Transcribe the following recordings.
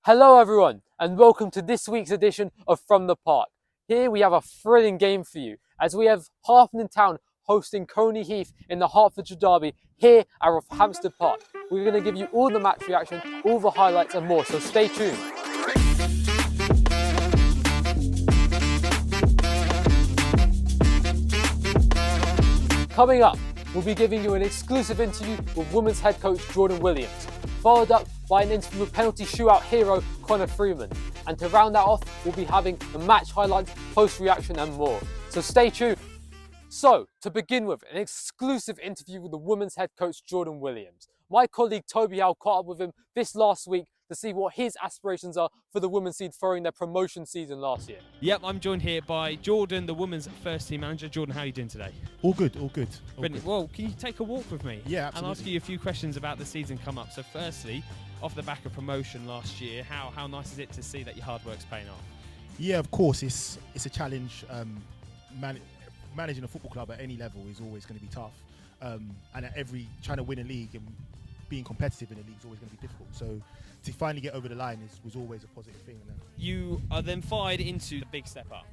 Hello everyone and welcome to this week's edition of From the Park. Here we have a thrilling game for you as we have Harpenden Town hosting Coney Heath in the Hertfordshire Derby here at Rothamsted Park. We're going to give you all the match reaction, all the highlights and more, so stay tuned. Coming up, we'll be giving you an exclusive interview with women's head coach Jordan Williams, followed up by an interview with penalty shootout hero Connor Freeman. And to round that off, we'll be having the match highlights, post-reaction and more. So stay tuned. So, to begin with, an exclusive interview with the women's head coach Jordan Williams. My colleague Toby Howe caught up with him this last week to see what his aspirations are for the women's seed following their promotion season last year. Yep, I'm joined here by Jordan, the women's first team manager. Jordan, how are you doing today? All good, all good. Brilliant. Well, can you take a walk with me? Yeah, absolutely. And ask you a few questions about the season come up. So firstly, off the back of promotion last year, how nice is it to see that your hard work's paying off? Yeah, of course, it's a challenge. Managing a football club at any level is always going to be tough. And at trying to win a league and being competitive in a league is always going to be difficult. So to finally get over the line was always a positive thing. You are then fired into the big step up.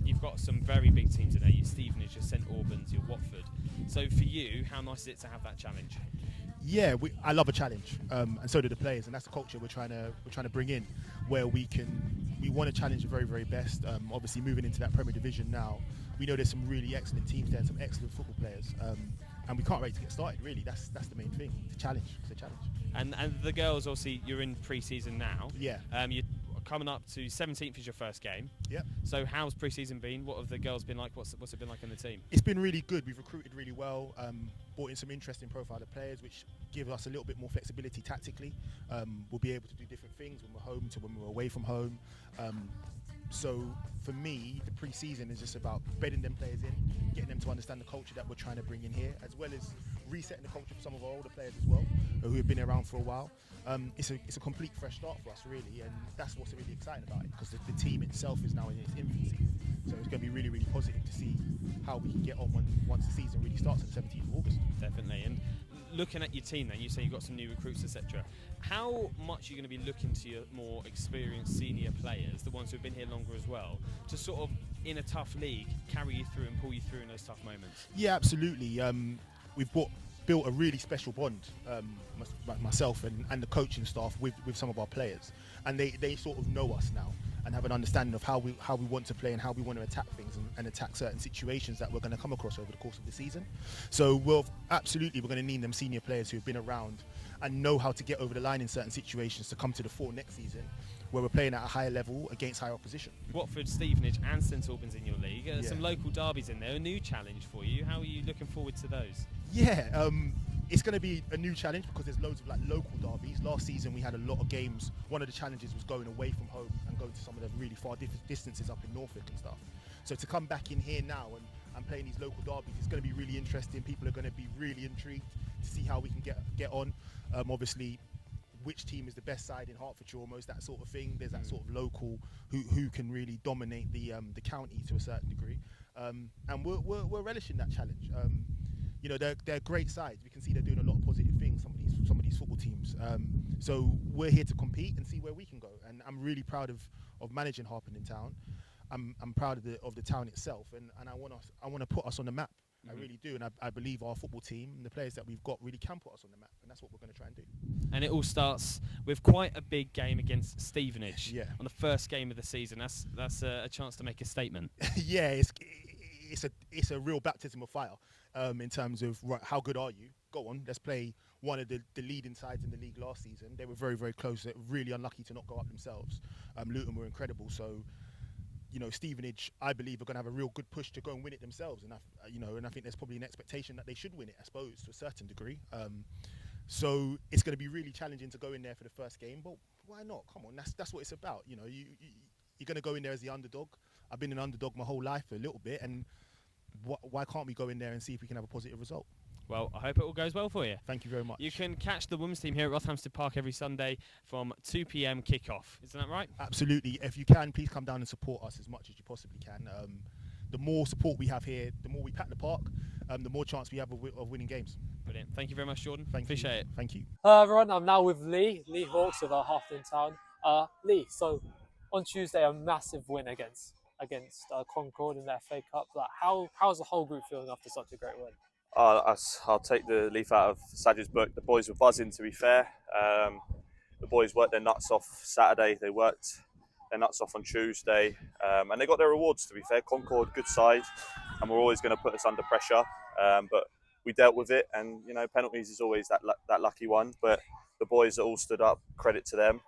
You've got some very big teams in there. Your Stevenage, your St Albans, your Watford. So for you, how nice is it to have that challenge? Yeah, I love a challenge, and so do the players, and that's the culture we're trying to bring in, where we want to challenge the very, very best. Obviously, moving into that Premier Division now, we know there's some really excellent teams there and some excellent football players, and we can't wait to get started. Really, that's the main thing. It's a challenge. And the girls, obviously, you're in pre-season now. Yeah. You're coming up to 17th is your first game. Yep. So how's pre-season been? What have the girls been like? What's it been like in the team? It's been really good. We've recruited really well, brought in some interesting profile of players, which give us a little bit more flexibility tactically. We'll be able to do different things when we're home to when we're away from home. So for me, the pre-season is just about bedding them players in, getting them to understand the culture that we're trying to bring in here, as well as resetting the culture for some of our older players as well, who have been around for a while. It's a complete fresh start for us, really, and that's what's really exciting about it, because the team itself is now in its infancy. So it's going to be really, really positive to see how we can get on once the season really starts on the 17th of August. Definitely. And looking at your team then, you say you've got some new recruits, etc. How much are you going to be looking to your more experienced senior players, the ones who've been here longer as well, to sort of, in a tough league, carry you through and pull you through in those tough moments? Yeah, absolutely. We've built a really special bond, myself and the coaching staff with some of our players, and they sort of know us now and have an understanding of how we want to play and how we want to attack things and attack certain situations that we're going to come across over the course of the season. So we're going to need them senior players who have been around and know how to get over the line in certain situations to come to the fore next season, where we're playing at a higher level against higher opposition. Watford, Stevenage and St Albans in your league. Some local derbies in there, a new challenge for you. How are you looking forward to those? Yeah, it's going to be a new challenge because there's loads of local derbies. Last season we had a lot of games. One of the challenges was going away from home and going to some of the really far distances up in Norfolk and stuff. So to come back in here now and playing these local derbies, it's going to be really interesting. People are going to be really intrigued to see how we can get on. Obviously, which team is the best side in Hertfordshire, almost that sort of thing. There's that sort of local who can really dominate the county to a certain degree, and we're relishing that challenge. They're great sides. We can see they're doing a lot of positive things. Some of these football teams. So we're here to compete and see where we can go. And I'm really proud of managing Harpenden Town. I'm proud of the town itself, and I want to put us on the map. I really do, and I believe our football team and the players that we've got really can put us on the map, and that's what we're going to try and do. And it all starts with quite a big game against Stevenage. Yeah. On the first game of the season. That's a chance to make a statement. Yeah, it's a real baptism of fire in terms of how good are you? Go on, let's play one of the leading sides in the league last season. They were very, very close. They were really unlucky to not go up themselves. Luton were incredible, so. Stevenage, I believe, are going to have a real good push to go and win it themselves, and I think there's probably an expectation that they should win it, I suppose, to a certain degree. So it's going to be really challenging to go in there for the first game, but why not? Come on, that's what it's about. You're going to go in there as the underdog. I've been an underdog my whole life a little bit, and why can't we go in there and see if we can have a positive result? Well, I hope it all goes well for you. Thank you very much. You can catch the women's team here at Rothamsted Park every Sunday from 2 p.m. kick-off. Isn't that right? Absolutely. If you can, please come down and support us as much as you possibly can. The more support we have here, the more we pack the park, the more chance we have of winning games. Brilliant. Thank you very much, Jordan. Appreciate it. Thank you. Hello everyone, I'm now with Lee Hawks of Harpenden Town. Lee, so on Tuesday, a massive win against Concord in the FA Cup. Like, how's the whole group feeling after such a great win? I'll take the leaf out of Sajid's book. The boys were buzzing, to be fair. The boys worked their nuts off Saturday. They worked their nuts off on Tuesday. And they got their rewards, to be fair. Concord, good side. And we're always going to put us under pressure. But we dealt with it. And, you know, penalties is always that lucky one. But the boys all stood up. Credit to them.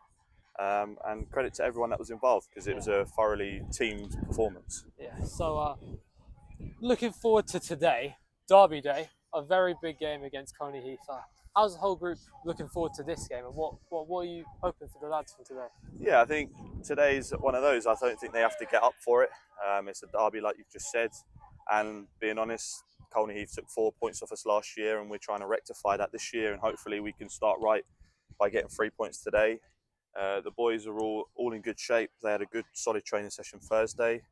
And credit to everyone that was involved, because it was a thoroughly teamed performance. Yeah, so looking forward to today, Derby Day, a very big game against Coney Heath. How's the whole group looking forward to this game, and what are you hoping for the lads for today? Yeah, I think today's one of those. I don't think they have to get up for it. It's a derby, like you've just said, and being honest, Coney Heath took 4 points off us last year, and we're trying to rectify that this year, and hopefully we can start right by getting 3 points today. The boys are all in good shape. They had a good, solid training session Thursday,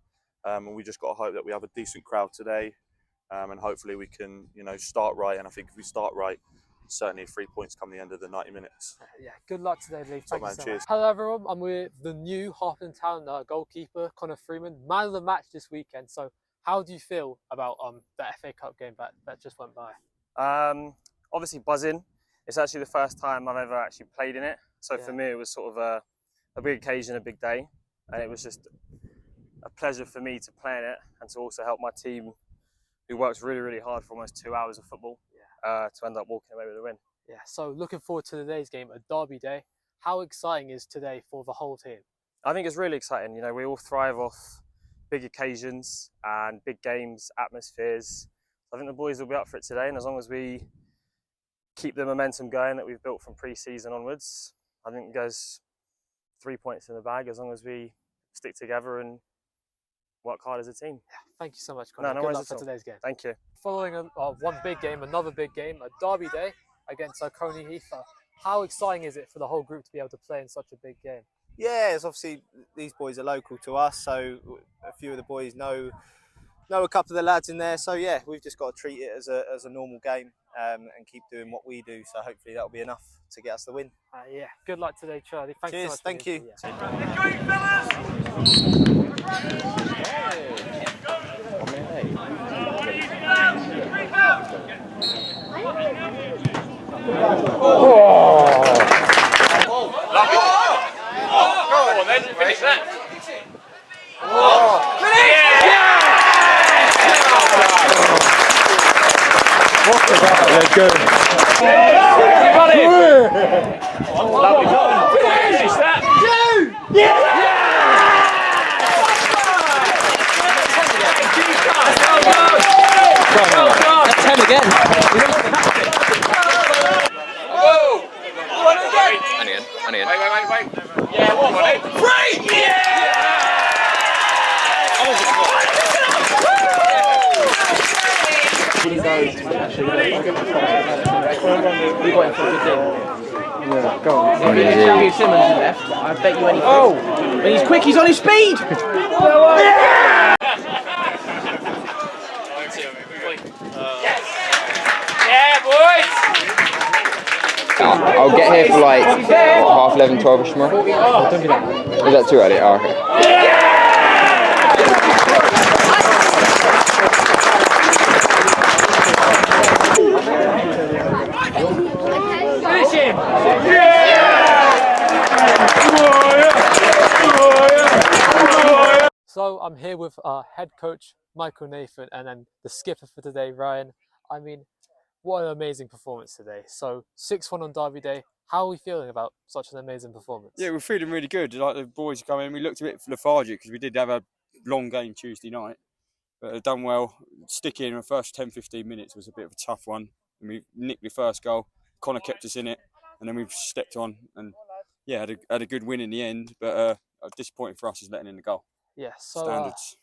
and we just got to hope that we have a decent crowd today, and hopefully we can, you know, start right. And I think if we start right, certainly 3 points come the end of the 90 minutes. Yeah, good luck today, Lee. Thank you so cheers. much. Hello, everyone. I'm with the new Harpenden Town goalkeeper, Connor Freeman, man of the match this weekend. So, how do you feel about the FA Cup game that just went by? Obviously buzzing. It's actually the first time I've ever actually played in it. So for me, it was sort of a big occasion, a big day. And it was just a pleasure for me to play in it and to also help my team, who works really, really hard for almost 2 hours of football, to end up walking away with a win. Yeah, so looking forward to today's game, a Derby Day. How exciting is today for the whole team? I think it's really exciting. You know, we all thrive off big occasions and big games, atmospheres. I think the boys will be up for it today. And as long as we keep the momentum going that we've built from pre-season onwards, I think there's 3 points in the bag as long as we stick together and work hard as a team. Yeah, thank you so much, Connor. No Good worries luck at for all. today's game. Thank you. Following one big game, another big game, a Derby Day against Coney Heath. How exciting is it for the whole group to be able to play in such a big game? Yeah, it's obviously these boys are local to us, so a few of the boys know a couple of the lads in there. So yeah, we've just got to treat it as a normal game and keep doing what we do. So hopefully that'll be enough to get us the win. Yeah, good luck today, Charlie. Thanks Cheers, so much. thank you. Go on then, finish that. Wait. Yeah, what on it? Free! Simmons left. I bet you anything. Oh, and he's quick. He's on his speed. Yeah, boys! I'll get here for like half 11, 12ish tomorrow. Oh, don't do that. Is that too early? Oh, okay. Finish him! So I'm here with head coach Michael Nathan and then the skipper for today, Ryan. I mean, what an amazing performance today. So 6-1 on Derby Day. How are we feeling about such an amazing performance? Yeah, we're feeling really good. Like the boys come in, we looked a bit lethargic because we did have a long game Tuesday night, but they've done well. Sticking in the first 10-15 minutes was a bit of a tough one. And we nicked the first goal. Connor kept us in it, and then we've stepped on and yeah, had a good win in the end. But disappointing for us is letting in the goal. Yeah, so Standards.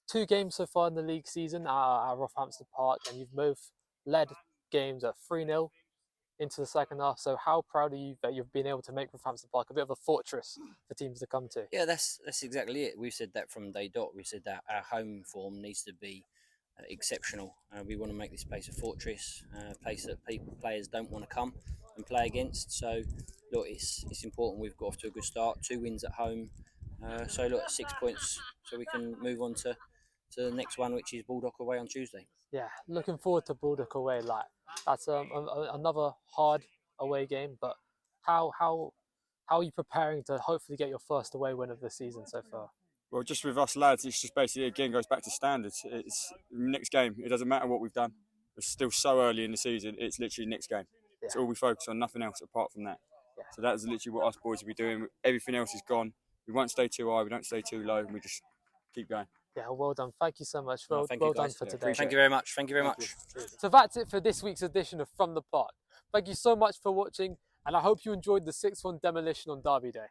2 games so far in the league season at Rothamsted Park, and you've both led games at 3-0 into the second half. So how proud are you that you've been able to make Rothamsted Park a bit of a fortress for teams to come to? Yeah, that's exactly it. We've said that from day dot. We've said that our home form needs to be exceptional. We want to make this place a fortress, a place that players don't want to come. and play against. So look, it's important. We've got off to a good start. 2 wins at home. So look, 6 points, so we can move on to the next one, which is Bulldog away on Tuesday. Yeah, looking forward to Bulldog away. Like that's another hard away game. But how are you preparing to hopefully get your first away win of the season so far? Well, just with us lads, it's just basically again goes back to standards. It's next game. It doesn't matter what we've done. It's still so early in the season. It's literally next game. Yeah. It's all we focus on, nothing else apart from that. Yeah. So that is literally what us boys will be doing. Everything else is gone. We won't stay too high. We don't stay too low. And we just keep going. Yeah, well done. Thank you so much. No, Well you, done guys. for today. Thank you very much. Thank you very much. So that's it for this week's edition of From the Park. Thank you so much for watching, and I hope you enjoyed the 6-1 demolition on Derby Day.